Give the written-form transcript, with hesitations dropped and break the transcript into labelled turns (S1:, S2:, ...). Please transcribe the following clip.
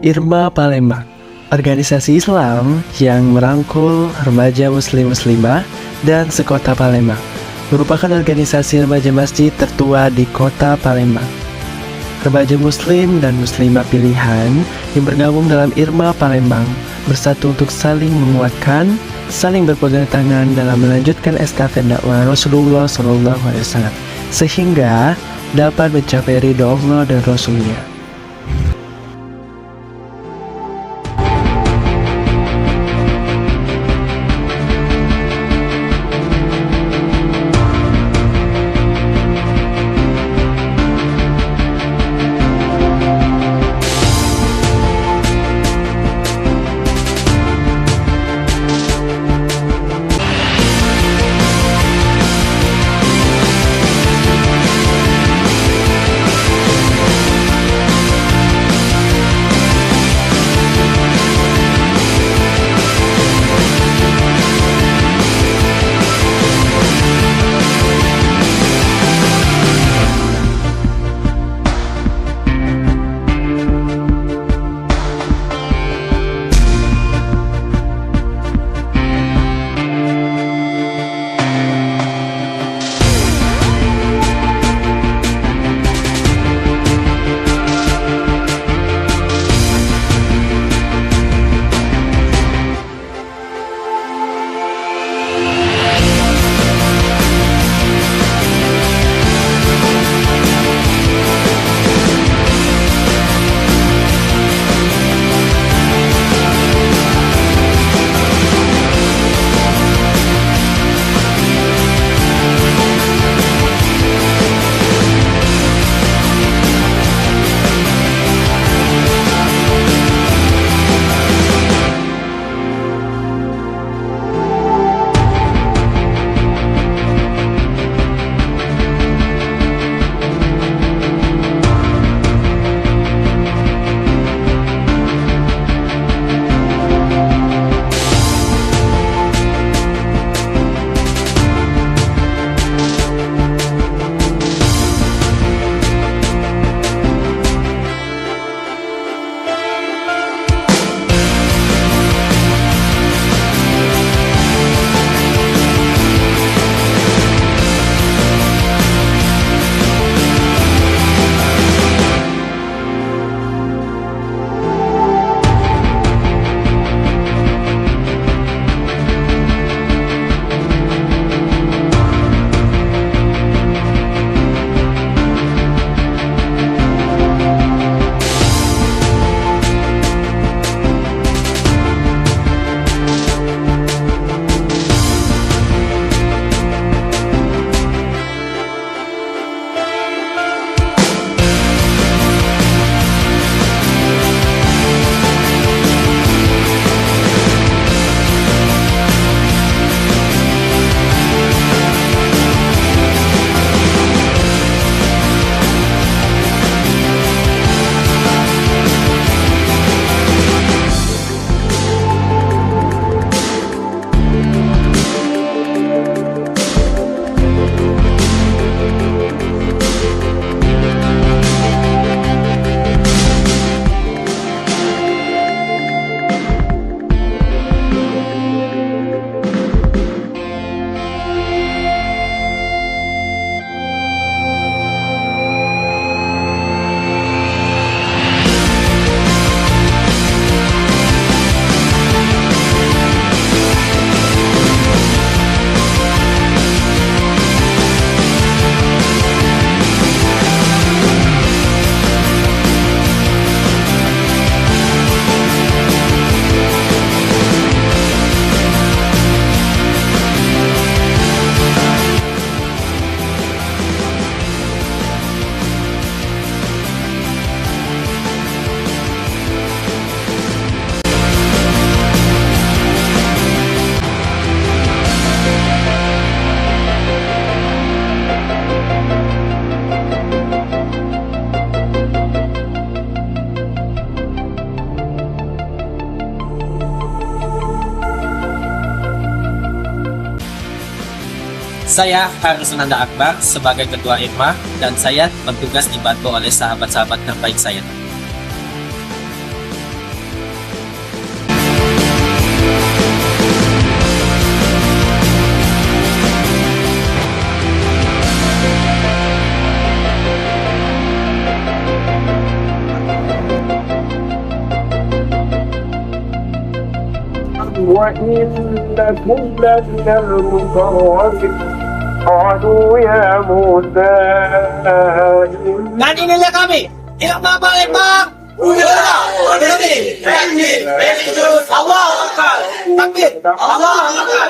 S1: IRMA Palembang, organisasi Islam yang merangkul remaja muslim-muslimah dan sekota Palembang, merupakan organisasi remaja masjid tertua di kota Palembang. Remaja muslim dan muslimah pilihan yang bergabung dalam IRMA Palembang bersatu untuk saling menguatkan, saling berpegang tangan dalam melanjutkan estafet dakwah Rasulullah SAW, sehingga dapat mencapai ridho Allah dan Rasulnya.
S2: Saya Harus Nanda Akbar sebagai Ketua IRMA, dan saya bertugas dibantu oleh sahabat-sahabat terbaik saya.
S3: وإنكم لمن المقربين قالوا يا موسى
S2: Nani nila kami. Ilang babalik bang? Uyara, berhenti, Allah Akbar. Takbir, Allah Akbar.